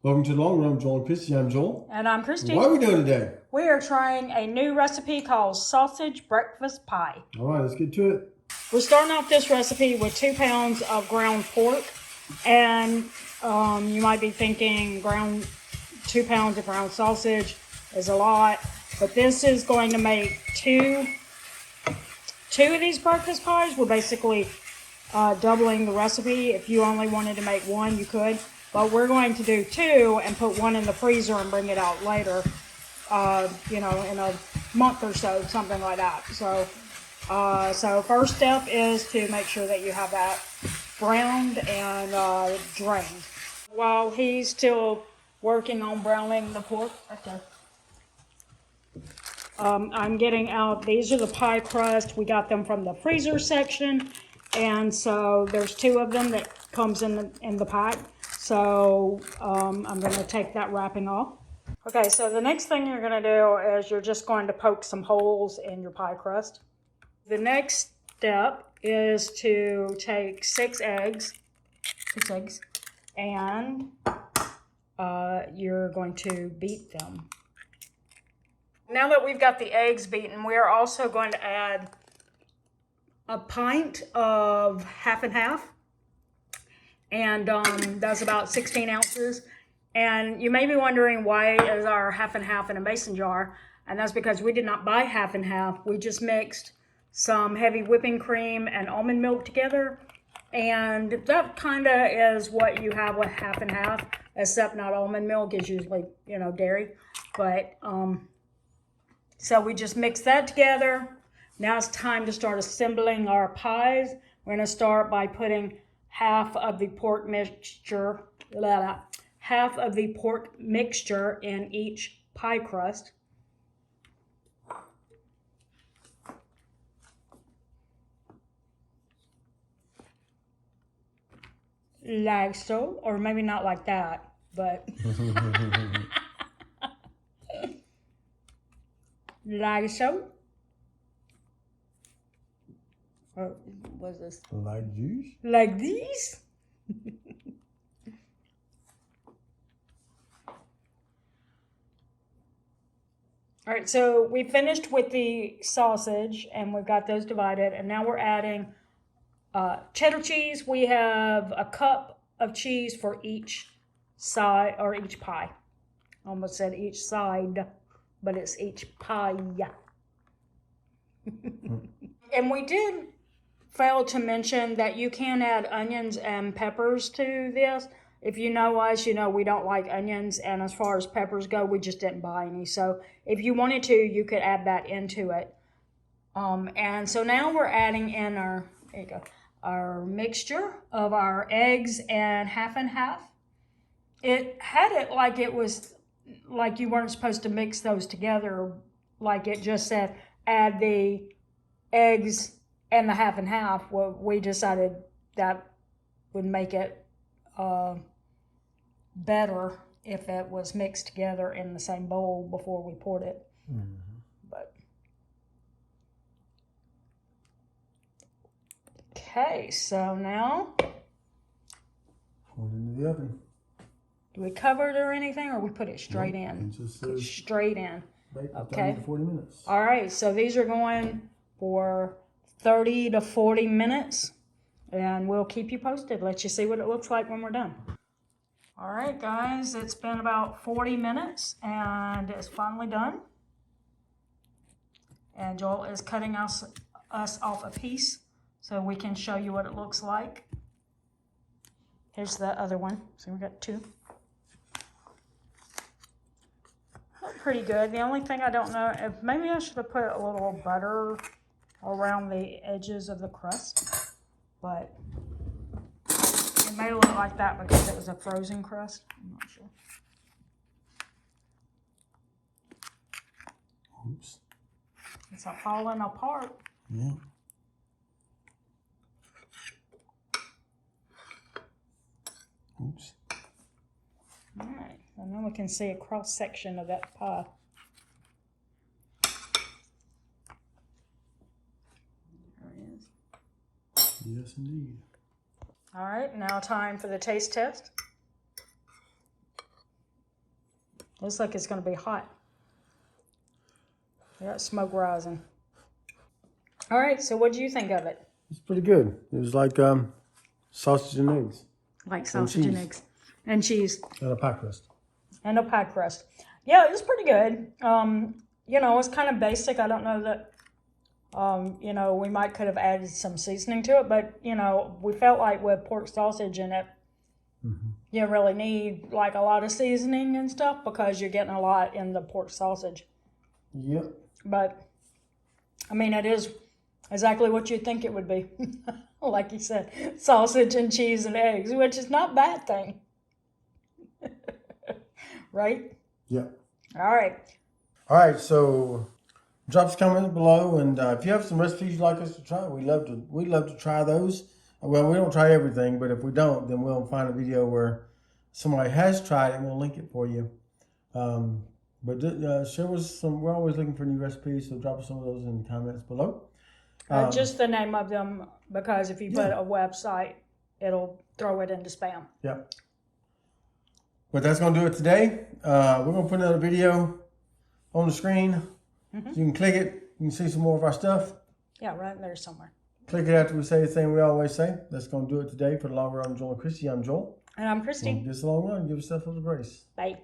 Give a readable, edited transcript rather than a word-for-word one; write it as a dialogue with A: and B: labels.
A: Welcome to the Long Run, Joel and Christy. I'm Joel.
B: And I'm Christy.
A: What are we doing today?
B: We are trying a new recipe called sausage breakfast pie.
A: All right, let's get to it.
B: We're starting off this recipe with 2 pounds of ground pork. And you might be thinking 2 pounds of ground sausage is a lot. But this is going to make two of these breakfast pies. We're basically doubling the recipe. If you only wanted to make one, you could. But we're going to do 2 and put one in the freezer and bring it out later, in a month or so, something like that. So first step is to make sure that you have that browned and drained. While he's still working on browning the pork, I'm getting out, these are the pie crust. We got them from the freezer section. And so there's 2 of them that comes in the pack. So I'm going to take that wrapping off. Okay, so the next thing you're going to do is you're just going to poke some holes in your pie crust. The next step is to take 6 eggs, and you're going to beat them. Now that we've got the eggs beaten, we are also going to add a pint of half and half. And that's about 16 ounces. And you may be wondering, why is our half and half in a mason jar? And that's because we did not buy half and half. We just mixed some heavy whipping cream and almond milk together. And that kind of is what you have with half and half, except not almond milk is usually, dairy. But, so we just mix that together. Now it's time to start assembling our pies. We're going to start by putting half of the pork mixture in each pie crust. Like so, or maybe not like that, but like so. Or what's this?
A: Like these?
B: Like these? All right, so we finished with the sausage and we've got those divided, and now we're adding cheddar cheese. We have a cup of cheese for each side, or each pie. I almost said each side, but it's each pie. And we did fail to mention that you can add onions and peppers to this. If you know us, you know we don't like onions, and as far as peppers go, we just didn't buy any. So if you wanted to, you could add that into it. And so now we're adding in our mixture of our eggs and half and half. It had it like it was like you weren't supposed to mix those together, like it just said add the eggs and the half and half. Well, we decided that would make it better if it was mixed together in the same bowl before we poured it. Mm-hmm. But okay, so now
A: pour it into the oven.
B: Do we cover it or anything, or we put it straight in?
A: It just says
B: straight in.
A: Okay. 30
B: Okay.
A: to 40 minutes.
B: All right, so these are going for 30 to 40 minutes, and we'll keep you posted. Let you see what it looks like when we're done. All right, guys, it's been about 40 minutes, and it's finally done. And Joel is cutting us off a piece so we can show you what it looks like. Here's the other one. So we got 2. Pretty good. The only thing I don't know, if maybe I should have put a little butter around the edges of the crust, but it may look like that because it was a frozen crust. I'm not sure.
A: Oops.
B: It's not falling apart.
A: Yeah. Oops.
B: All right, and then we can see a cross section of that pie. There it is.
A: Yes, indeed.
B: All right, now time for the taste test. Looks like it's going to be hot. I got smoke rising. All right, so what do you think of it?
A: It's pretty good. It was like sausage and eggs.
B: Like sausage and eggs. And cheese.
A: And a pie crust.
B: And a pie crust. Yeah, it was pretty good. You know, it's kind of basic. I don't know that, you know, we could have added some seasoning to it, but, you know, we felt like with pork sausage in it, you don't really need like a lot of seasoning and stuff because you're getting a lot in the pork sausage.
A: Yep.
B: But, I mean, it is exactly what you'd think it would be. Like you said, sausage and cheese and eggs, which is not a bad thing. Right?
A: Yep.
B: All right.
A: All right, so drop us comments below, and if you have some recipes you'd like us to try, we'd love to try those. Well, we don't try everything, but if we don't, then we'll find a video where somebody has tried it and we'll link it for you. But share with us some. We're always looking for new recipes, so drop us some of those in the comments below.
B: Just the name of them, because if you put a website, it'll throw it into spam.
A: Yep. But that's going to do it today. We're going to put another video on the screen. So you can click it. You can see some more of our stuff.
B: Yeah, right there somewhere.
A: Click it after we say the thing we always say. That's going to do it today. For the long run, I'm Joel and Christy. I'm Joel.
B: And I'm Christy.
A: This long run, give yourself a little grace.
B: Bye.